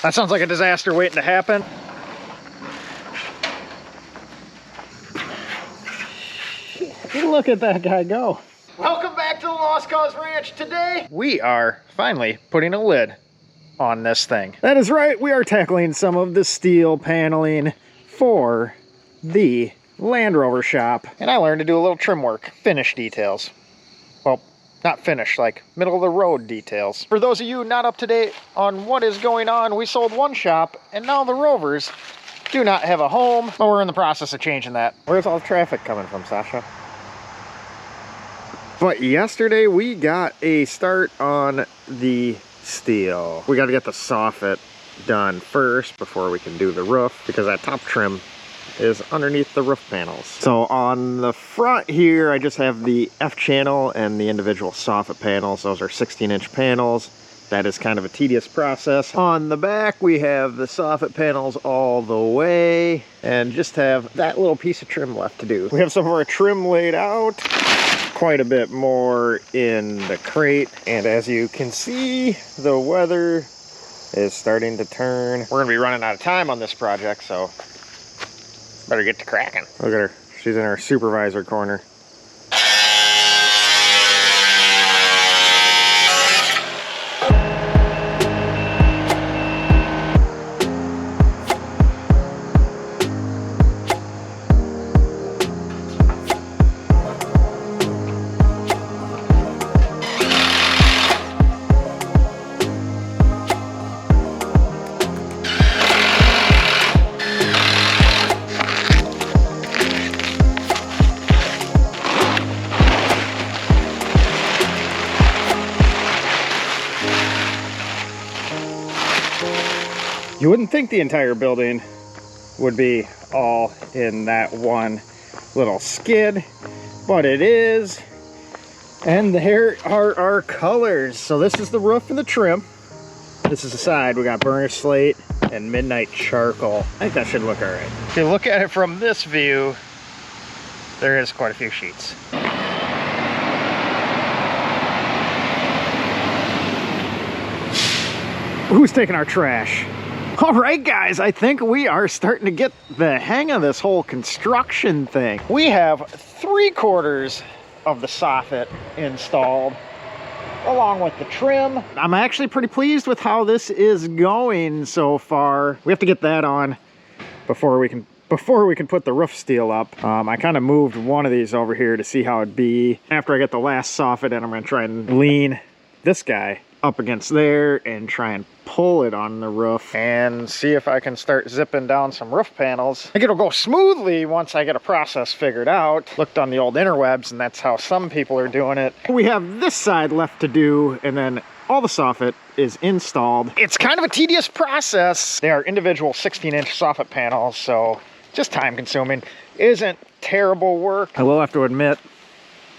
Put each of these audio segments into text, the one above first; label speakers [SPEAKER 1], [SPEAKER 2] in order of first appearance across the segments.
[SPEAKER 1] That sounds like a disaster waiting to happen. Look at that guy go. Welcome back to the Lost Cause Ranch. Today, we are finally putting a lid on this thing. That is right, we are tackling some of the steel paneling for the Land Rover shop. And I learned to do a little trim work, finish details. Well, not finished, like middle of the road details. For those of you not up to date on what is going on, we sold one shop and now the Rovers do not have a home, but we're in the process of changing that. Where's all the traffic coming from, Sasha? But yesterday we got a start on the steel. We got to get the soffit done first before we can do the roof, because that top trim is underneath the roof panels. So on the front here, I just have the F channel and the individual soffit panels. Those are 16-inch panels. That is kind of a tedious process. On the back, we have the soffit panels all the way and just have that little piece of trim left to do. We have some of our trim laid out, quite a bit more in the crate. And as you can see, the weather is starting to turn. We're gonna be running out of time on this project, so better get to cracking. Look at her, she's in her supervisor corner. You wouldn't think the entire building would be all in that one little skid, but it is. And there are our colors. So this is the roof and the trim. This is the side. We got burnished slate and midnight charcoal. I think that should look all right. If you look at it from this view, there is quite a few sheets. Who's taking our trash? All right, guys, I think we are starting to get the hang of this whole construction thing. We have 3/4 of the soffit installed, along with the trim. I'm actually pretty pleased with how this is going so far. We have to get that on before we can put the roof steel up. I kind of moved one of these over here to see how it'd be. After I get the last soffit in, I'm gonna try and lean this guy up against there and try and pull it on the roof and see if I can start zipping down some roof panels. I think it'll go smoothly once I get a process figured out. Looked on the old interwebs and that's how some people are doing it. We have this side left to do and then all the soffit is installed. It's kind of a tedious process. They are individual 16-inch soffit panels, so just time consuming. Isn't terrible work. I will have to admit,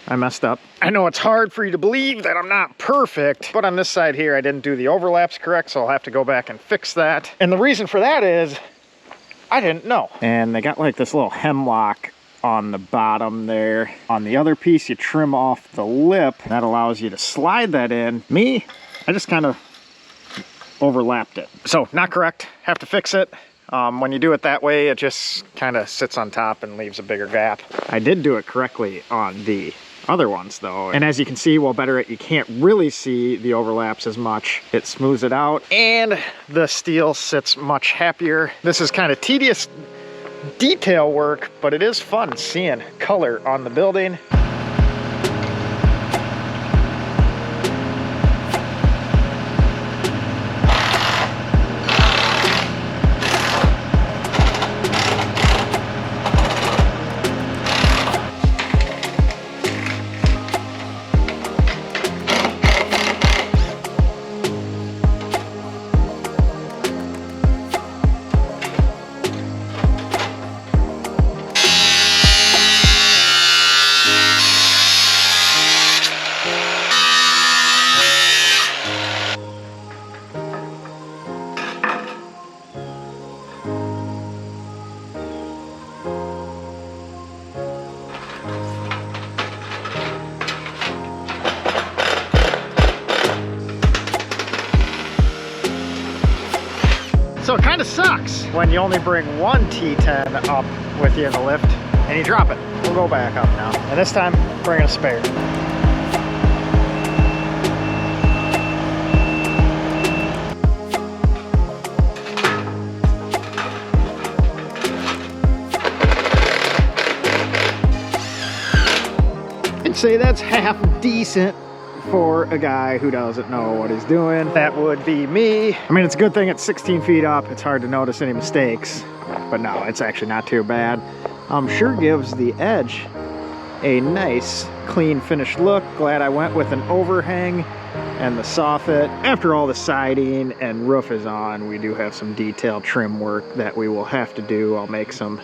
[SPEAKER 1] I messed up. I know it's hard for you to believe that I'm not perfect, but on this side here, I didn't do the overlaps correct, so I'll have to go back and fix that. And the reason for that is, I didn't know. And they got like this little hemlock on the bottom there. On the other piece, you trim off the lip. That allows you to slide that in. Me, I just kind of overlapped it. So, not correct, have to fix it. When you do it that way, it just kind of sits on top and leaves a bigger gap. I did do it correctly on the other ones though, and as you can see, well, better you can't really see the overlaps as much. It smooths it out and the steel sits much happier. This is kind of tedious detail work, but it is fun seeing color on the building. So it kind of sucks when you only bring one T10 up with you in the lift and you drop it. We'll go back up now. And this time, bring a spare. I'd say that's half decent for a guy who doesn't know what he's doing. That would be me. I mean, it's a good thing it's 16 feet up. It's hard to notice any mistakes, but no, it's actually not too bad. Sure gives the edge a nice, clean finished look. Glad I went with an overhang and the soffit. After all the siding and roof is on, we do have some detailed trim work that we will have to do. I'll make some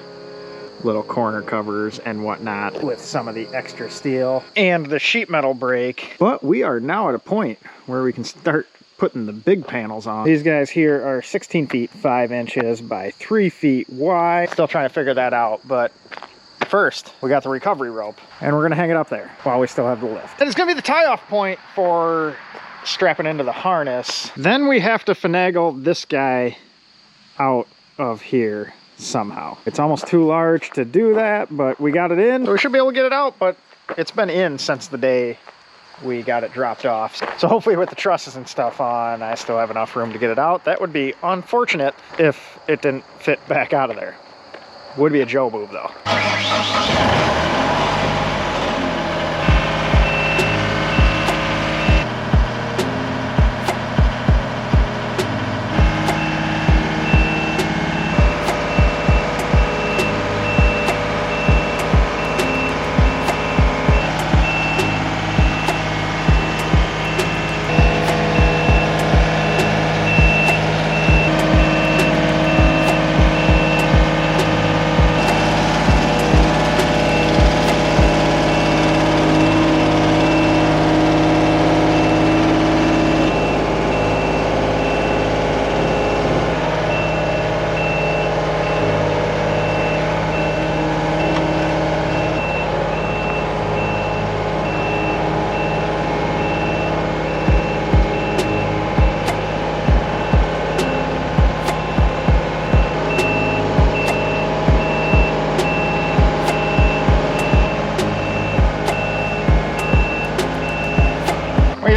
[SPEAKER 1] little corner covers and whatnot with some of the extra steel and the sheet metal brake. But we are now at a point where we can start putting the big panels on. These guys here are 16 feet 5 inches by 3 feet wide. Still trying to figure that out, but first we got the recovery rope and we're gonna hang it up there while we still have the lift. And it's gonna be the tie-off point for strapping into the harness. Then we have to finagle this guy out of here somehow. It's almost too large to do that, but we got it in. So we should be able to get it out, but it's been in since the day we got it dropped off. So hopefully with the trusses and stuff on, I still have enough room to get it out. That would be unfortunate if it didn't fit back out of there. Would be a Joe move though.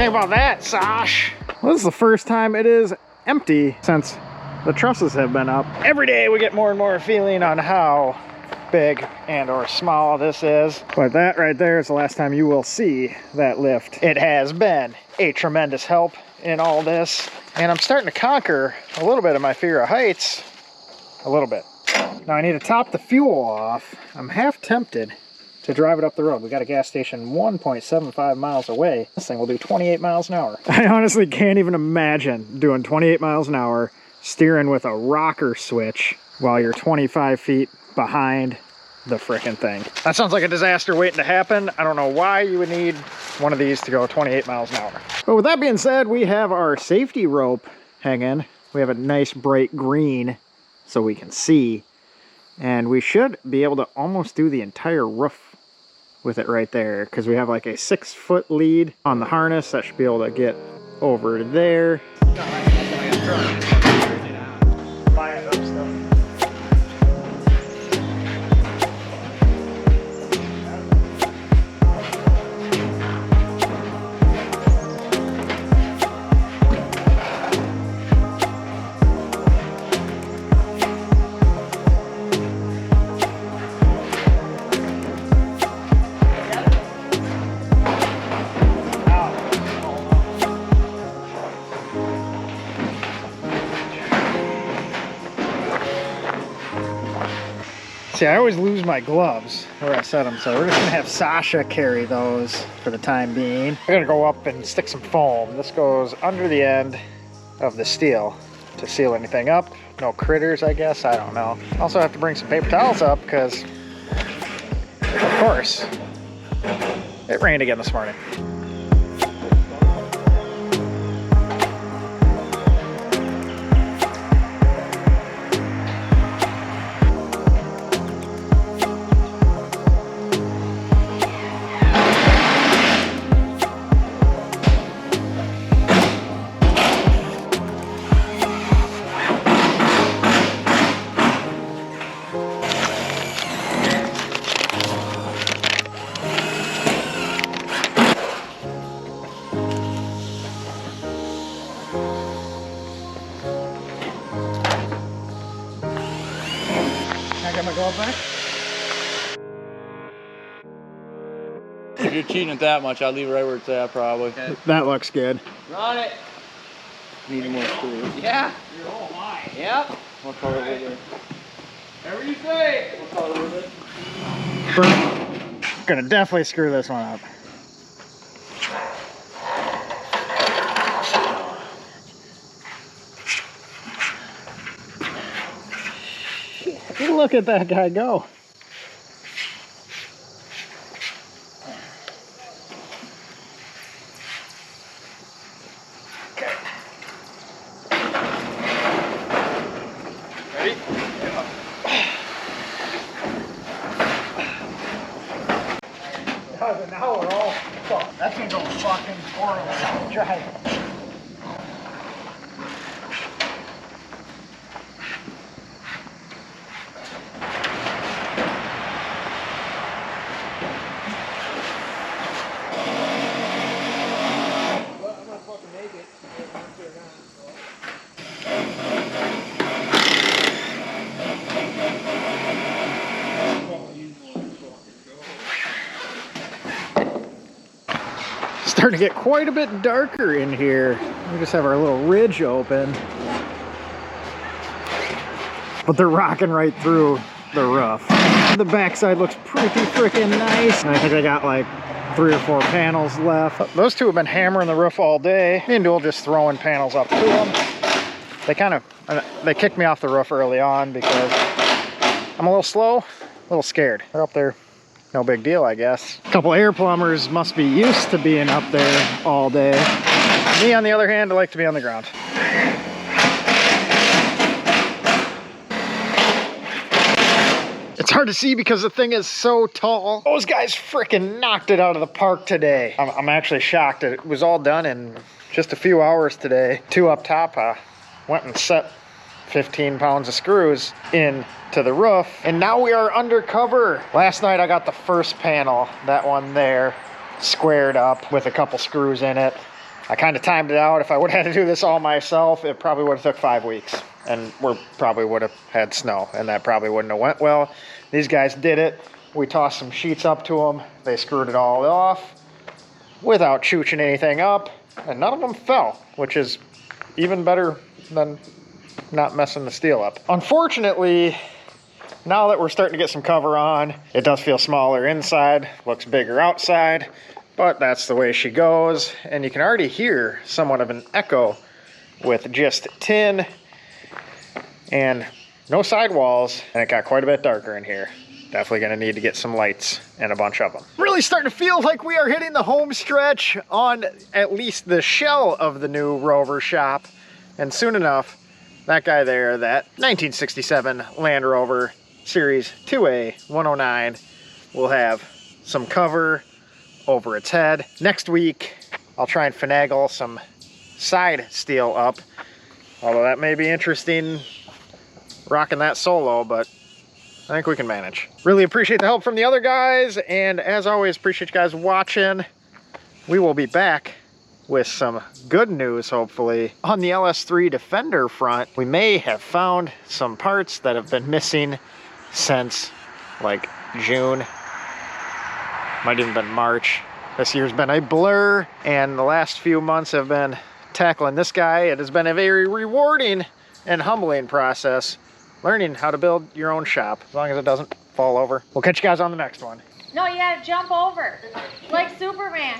[SPEAKER 1] About that, Sash. Well, this is the first time it is empty since the trusses have been up. Every day we get more and more feeling on how big and or small this is. But that right there is the last time you will see that lift. It has been a tremendous help in all this. And I'm starting to conquer a little bit of my fear of heights. A little bit. Now I need to top the fuel off. I'm half tempted to drive it up the road. We got a gas station 1.75 miles away. This thing will do 28 miles an hour. I honestly can't even imagine doing 28 miles an hour, steering with a rocker switch while you're 25 feet behind the frickin' thing. That sounds like a disaster waiting to happen. I don't know why you would need one of these to go 28 miles an hour. But with that being said, we have our safety rope hanging. We have a nice bright green so we can see. And we should be able to almost do the entire roof with it right there, because we have like a 6-foot lead on the harness that should be able to get over there. See, I always lose my gloves where I set them, so we're just gonna have Sasha carry those for the time being. We're gonna go up and stick some foam. This goes under the end of the steel to seal anything up. No critters, I guess, I don't know. Also have to bring some paper towels up because, of course, it rained again this morning. got my glove back.
[SPEAKER 2] If you're cheating it that much, I'll leave it right where it's at, probably. Okay.
[SPEAKER 1] That looks good.
[SPEAKER 2] Run it. Need more screws.
[SPEAKER 3] Yeah.
[SPEAKER 2] Oh my.
[SPEAKER 3] Yep.
[SPEAKER 2] What color was it?
[SPEAKER 3] Whatever you say.
[SPEAKER 2] What color was it?
[SPEAKER 1] Gonna definitely screw this one up. Look at that guy go.
[SPEAKER 2] Ready?
[SPEAKER 1] Now we're all fucked. That's gonna go fucking horrible. Drive. Starting to get quite a bit darker in here. We just have our little ridge open. But they're rocking right through the roof. The backside looks pretty freaking nice. And I think I got like 3 or 4 panels left. Those two have been hammering the roof all day. Me and Dual just throwing panels up to them. They kicked me off the roof early on because I'm a little slow, a little scared. They're up there. No big deal, I guess. A couple air plumbers must be used to being up there all day. Me, on the other hand, I like to be on the ground. It's hard to see because the thing is so tall. Those guys freaking knocked it out of the park today. I'm actually shocked. It was all done in just a few hours today. 2 up top, went and set 15 pounds of screws in to the roof, and now we are undercover. Last night I got the first panel, that one there, squared up with a couple screws in it. I kind of timed it out. If I would have had to do this all myself, it probably would have took 5 weeks, and we probably would have had snow, and that probably wouldn't have went well. These guys did it. We tossed some sheets up to them. They screwed it all off without chooching anything up, and none of them fell, which is even better than not messing the steel up. Unfortunately, now that we're starting to get some cover on, it does feel smaller inside, looks bigger outside, but that's the way she goes. And you can already hear somewhat of an echo with just tin and no sidewalls, and it got quite a bit darker in here. Definitely gonna need to get some lights and a bunch of them. Really starting to feel like we are hitting the home stretch on at least the shell of the new Rover shop, and soon enough, that guy there, that 1967 Land Rover Series 2A 109 will have some cover over its head. Next week, I'll try and finagle some side steel up, although that may be interesting rocking that solo, but I think we can manage. Really appreciate the help from the other guys, and as always, appreciate you guys watching. We will be back with some good news, hopefully. On the LS3 Defender front, we may have found some parts that have been missing since like June, might even been March. This year's been a blur, and the last few months have been tackling this guy. It has been a very rewarding and humbling process, learning how to build your own shop, as long as it doesn't fall over. We'll catch you guys on the next one.
[SPEAKER 4] No, you gotta jump over, like Superman.